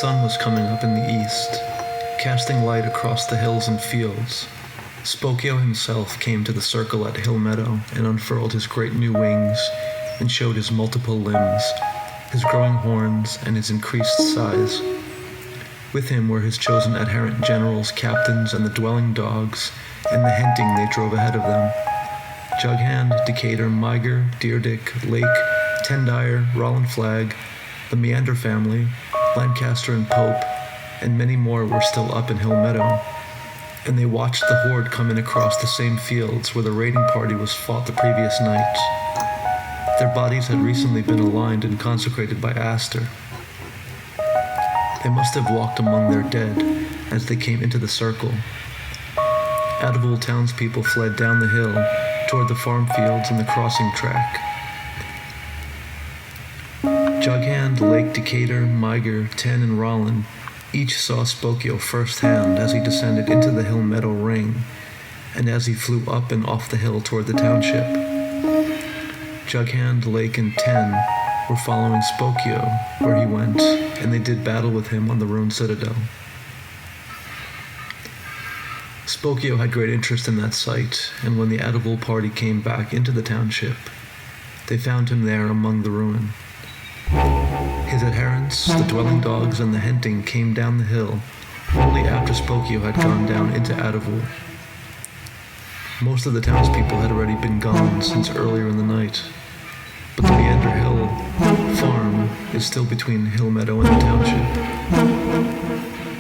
sun was coming up in the east, casting light across the hills and fields. Spokeo himself came to the circle at Hill Meadow and unfurled his great new wings and showed his multiple limbs, his growing horns, and his increased size. With him were his chosen adherent generals, captains, and the dwelling dogs, and the henting they drove ahead of them. Jughanda, Dekaider, Miger, Deerdick, Lake, Dyer, Rollin Flag, the Meander family, Lancaster and Pope, and many more were still up in Hill Meadow, and they watched the horde come in across the same fields where the raiding party was fought the previous night. Their bodies had recently been aligned and consecrated by Aster. They must have walked among their dead as they came into the circle. Atavul townspeople fled down the hill toward the farm fields and the crossing track. Jughanda, Lake, Dekaider, Miger, Ten, and Rollin each saw Spokeo firsthand as he descended into the Hill Meadow ring and as he flew up and off the hill toward the township. Jughanda, Lake, and Ten were following Spokeo where he went, and they did battle with him on the Ruined Citadel. Spokeo had great interest in that site, and when the Atavul party came back into the township, they found him there among the ruin. His adherents, the dwelling dogs, and the henting came down the hill only after Spokeo had gone down into Atavul. Most of the townspeople had already been gone since earlier in the night, but the Meander Hill farm is still between Hill Meadow and the township.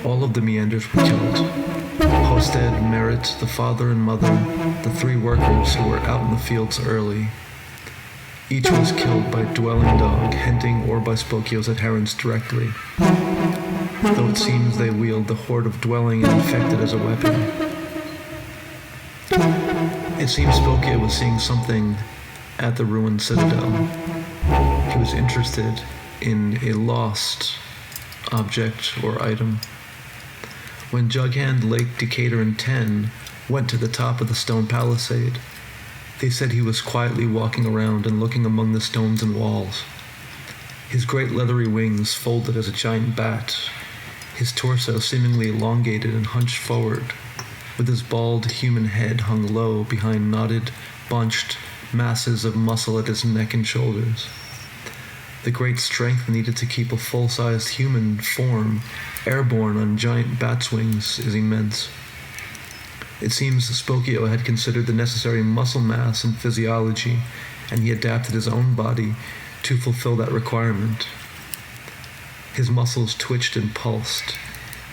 All of the Meanders were killed. Hosted, Merritt, the father and mother, the 3 workers who were out in the fields early. Each was killed by dwelling dog, henting, or by Spokeo's adherents directly, though it seems they wield the horde of dwelling and infected as a weapon. It seems Spokeo was seeing something at the Ruined Citadel. He was interested in a lost object or item. When Jughanda, Lake, Dekaider, and Ten went to the top of the stone palisade, they said he was quietly walking around and looking among the stones and walls. His great leathery wings folded as a giant bat, his torso seemingly elongated and hunched forward, with his bald human head hung low behind knotted, bunched masses of muscle at his neck and shoulders. The great strength needed to keep a full-sized human form airborne on giant bat's wings is immense. It seems Spokeo had considered the necessary muscle mass and physiology, and he adapted his own body to fulfill that requirement. His muscles twitched and pulsed.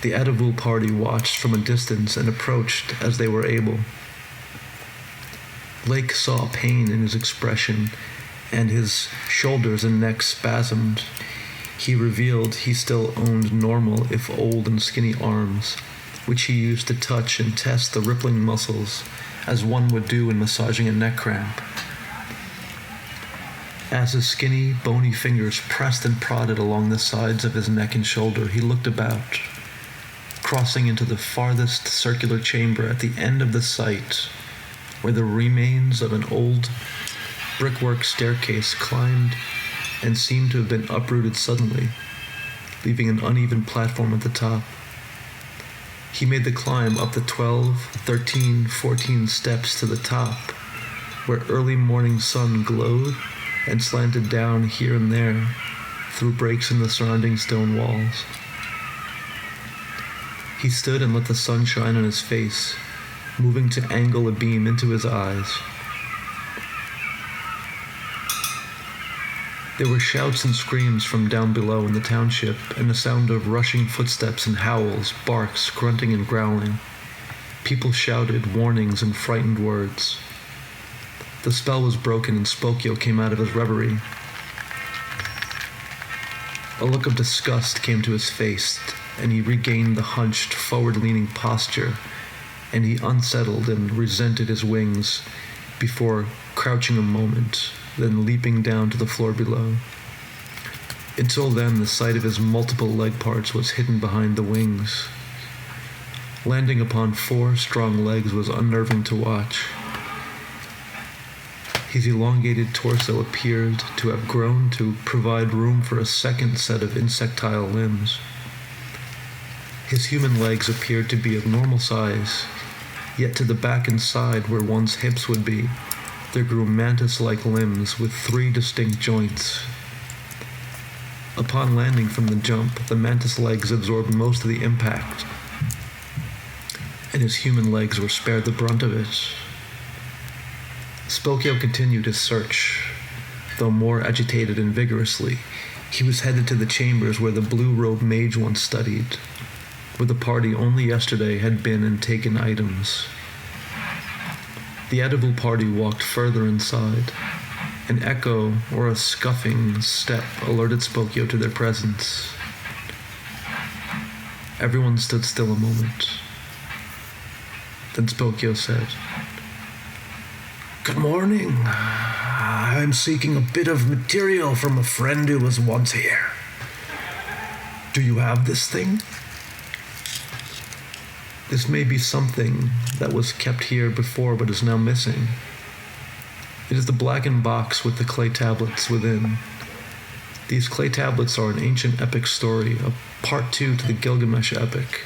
The Atavul party watched from a distance and approached as they were able. Lake saw pain in his expression, and his shoulders and neck spasmed. He revealed he still owned normal, if old and skinny arms, which he used to touch and test the rippling muscles, as one would do in massaging a neck cramp. As his skinny, bony fingers pressed and prodded along the sides of his neck and shoulder, he looked about, crossing into the farthest circular chamber at the end of the site, where the remains of an old brickwork staircase climbed and seemed to have been uprooted suddenly, leaving an uneven platform at the top. He made the climb up the 12, 13, 14 steps to the top, where early morning sun glowed and slanted down here and there through breaks in the surrounding stone walls. He stood and let the sun shine on his face, moving to angle a beam into his eyes. There were shouts and screams from down below in the township, and the sound of rushing footsteps and howls, barks, grunting and growling. People shouted warnings and frightened words. The spell was broken and Spokeo came out of his reverie. A look of disgust came to his face, and he regained the hunched, forward-leaning posture, and he unsettled and resented his wings before crouching a moment, then leaping down to the floor below. Until then, the sight of his multiple leg parts was hidden behind the wings. Landing upon 4 strong legs was unnerving to watch. His elongated torso appeared to have grown to provide room for a second set of insectile limbs. His human legs appeared to be of normal size, yet to the back and side where one's hips would be, there grew mantis-like limbs with 3 distinct joints. Upon landing from the jump, the mantis legs absorbed most of the impact, and his human legs were spared the brunt of it. Spokeo continued his search, though more agitated and vigorously. He was headed to the chambers where the blue-robed mage once studied, where the party only yesterday had been and taken items. The Atavul party walked further inside. An echo or a scuffing step alerted Spokeo to their presence. Everyone stood still a moment. Then Spokeo said, "Good morning. I'm seeking a bit of material from a friend who was once here. Do you have this thing?" "This may be something that was kept here before but is now missing. It is the blackened box with the clay tablets within. These clay tablets are an ancient epic story, a part 2 to the Gilgamesh epic.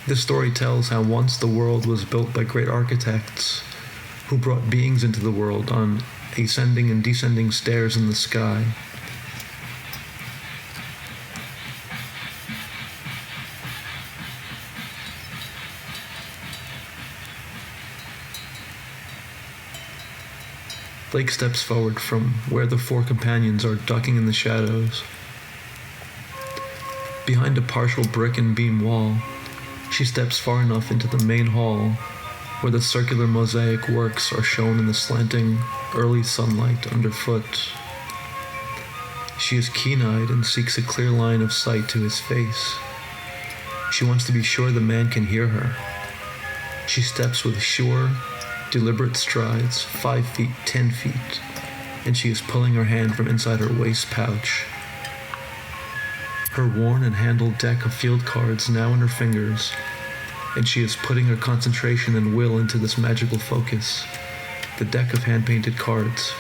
This story tells how once the world was built by great architects who brought beings into the world on ascending and descending stairs in the sky. Lake steps forward from where the 4 companions are ducking in the shadows. Behind a partial brick and beam wall, she steps far enough into the main hall where the circular mosaic works are shown in the slanting, early sunlight underfoot. She is keen-eyed and seeks a clear line of sight to his face. She wants to be sure the man can hear her. She steps with sure, deliberate strides, 5 feet, 10 feet, and she is pulling her hand from inside her waist pouch. Her worn and handled deck of field cards now in her fingers, and she is putting her concentration and will into this magical focus, the deck of hand-painted cards.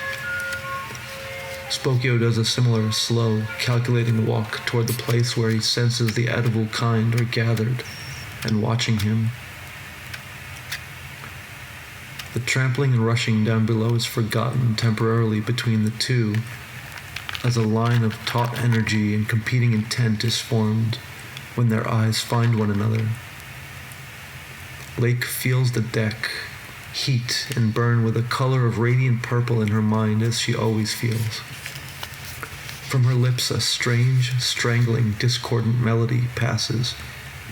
Spokeo does a similar, slow, calculating walk toward the place where he senses the Atavul kind are gathered and watching him. The trampling and rushing down below is forgotten temporarily between the two, as a line of taut energy and competing intent is formed when their eyes find one another. Lake feels the deck heat and burn with a color of radiant purple in her mind as she always feels. From her lips a strange, strangling, discordant melody passes,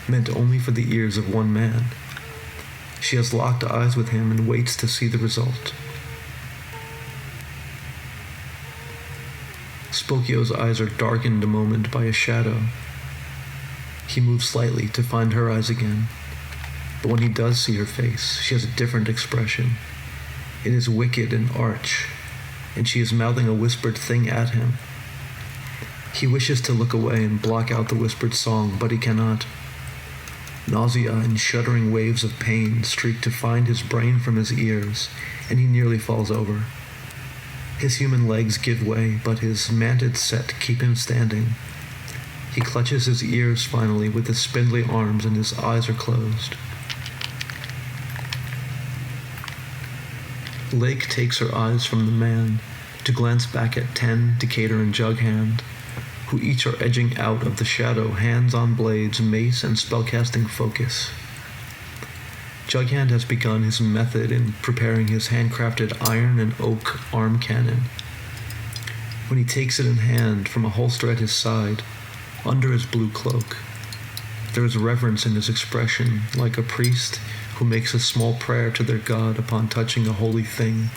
meant only for the ears of one man. She has locked eyes with him and waits to see the result. Spokeo's eyes are darkened a moment by a shadow. He moves slightly to find her eyes again. But when he does see her face, she has a different expression. It is wicked and arch, and she is mouthing a whispered thing at him. He wishes to look away and block out the whispered song, but he cannot. Nausea and shuddering waves of pain streak to find his brain from his ears, and he nearly falls over. His human legs give way, but his manted set keep him standing. He clutches his ears finally with his spindly arms, and his eyes are closed. Lake takes her eyes from the man to glance back at 10, Dekaider and Jughanda, who each are edging out of the shadow, hands on blades, mace, and spellcasting focus. Jughanda has begun his method in preparing his handcrafted iron and oak arm cannon. When he takes it in hand from a holster at his side, under his blue cloak, there is reverence in his expression, like a priest who makes a small prayer to their god upon touching a holy thing.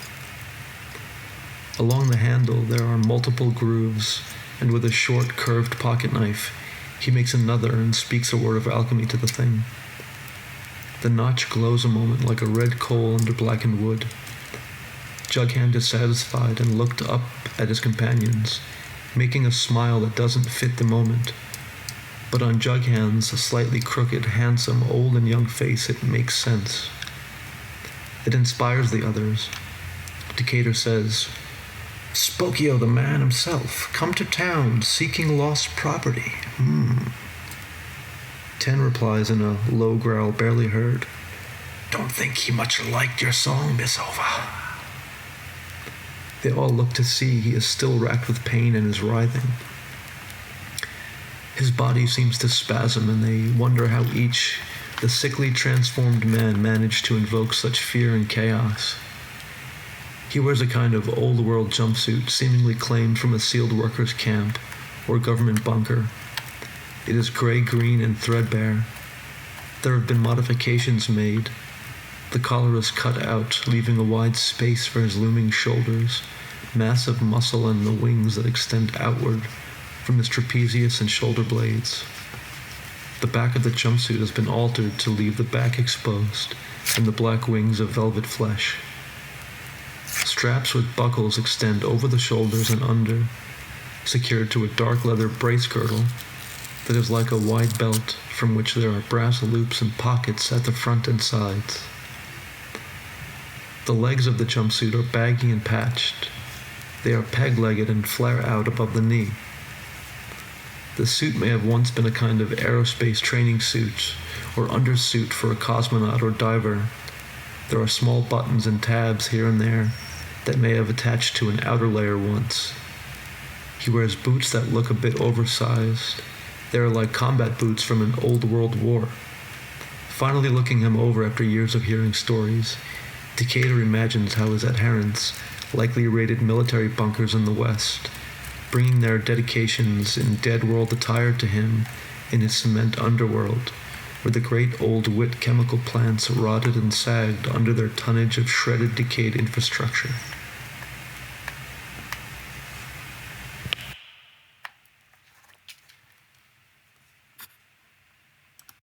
Along the handle there are multiple grooves, and with a short, curved pocket knife, he makes another and speaks a word of alchemy to the thing. The notch glows a moment like a red coal under blackened wood. Jughanda is satisfied and looked up at his companions, making a smile that doesn't fit the moment. But on Jughanda's slightly crooked, handsome, old and young face, it makes sense. It inspires the others. Dekaider says, "Spokeo, the man himself, come to town seeking lost property. Ten replies in a low growl barely heard. "Don't think he much liked your song, Miss Hova." They all look to see he is still racked with pain and is writhing. His body seems to spasm, and they wonder how each, the sickly transformed man, managed to invoke such fear and chaos. He wears a kind of old-world jumpsuit, seemingly claimed from a sealed workers' camp or government bunker. It is gray-green and threadbare. There have been modifications made. The collar is cut out, leaving a wide space for his looming shoulders, massive muscle, and the wings that extend outward from his trapezius and shoulder blades. The back of the jumpsuit has been altered to leave the back exposed and the black wings of velvet flesh. Straps with buckles extend over the shoulders and under, secured to a dark leather brace girdle that is like a wide belt from which there are brass loops and pockets at the front and sides. The legs of the jumpsuit are baggy and patched. They are peg-legged and flare out above the knee. The suit may have once been a kind of aerospace training suit or undersuit for a cosmonaut or diver. There are small buttons and tabs here and there that may have attached to an outer layer once. He wears boots that look a bit oversized. They are like combat boots from an old world war. Finally looking him over after years of hearing stories, Dekaider imagines how his adherents likely raided military bunkers in the West, bringing their dedications in dead world attire to him in his cement underworld, where the great old wit chemical plants rotted and sagged under their tonnage of shredded, decayed infrastructure.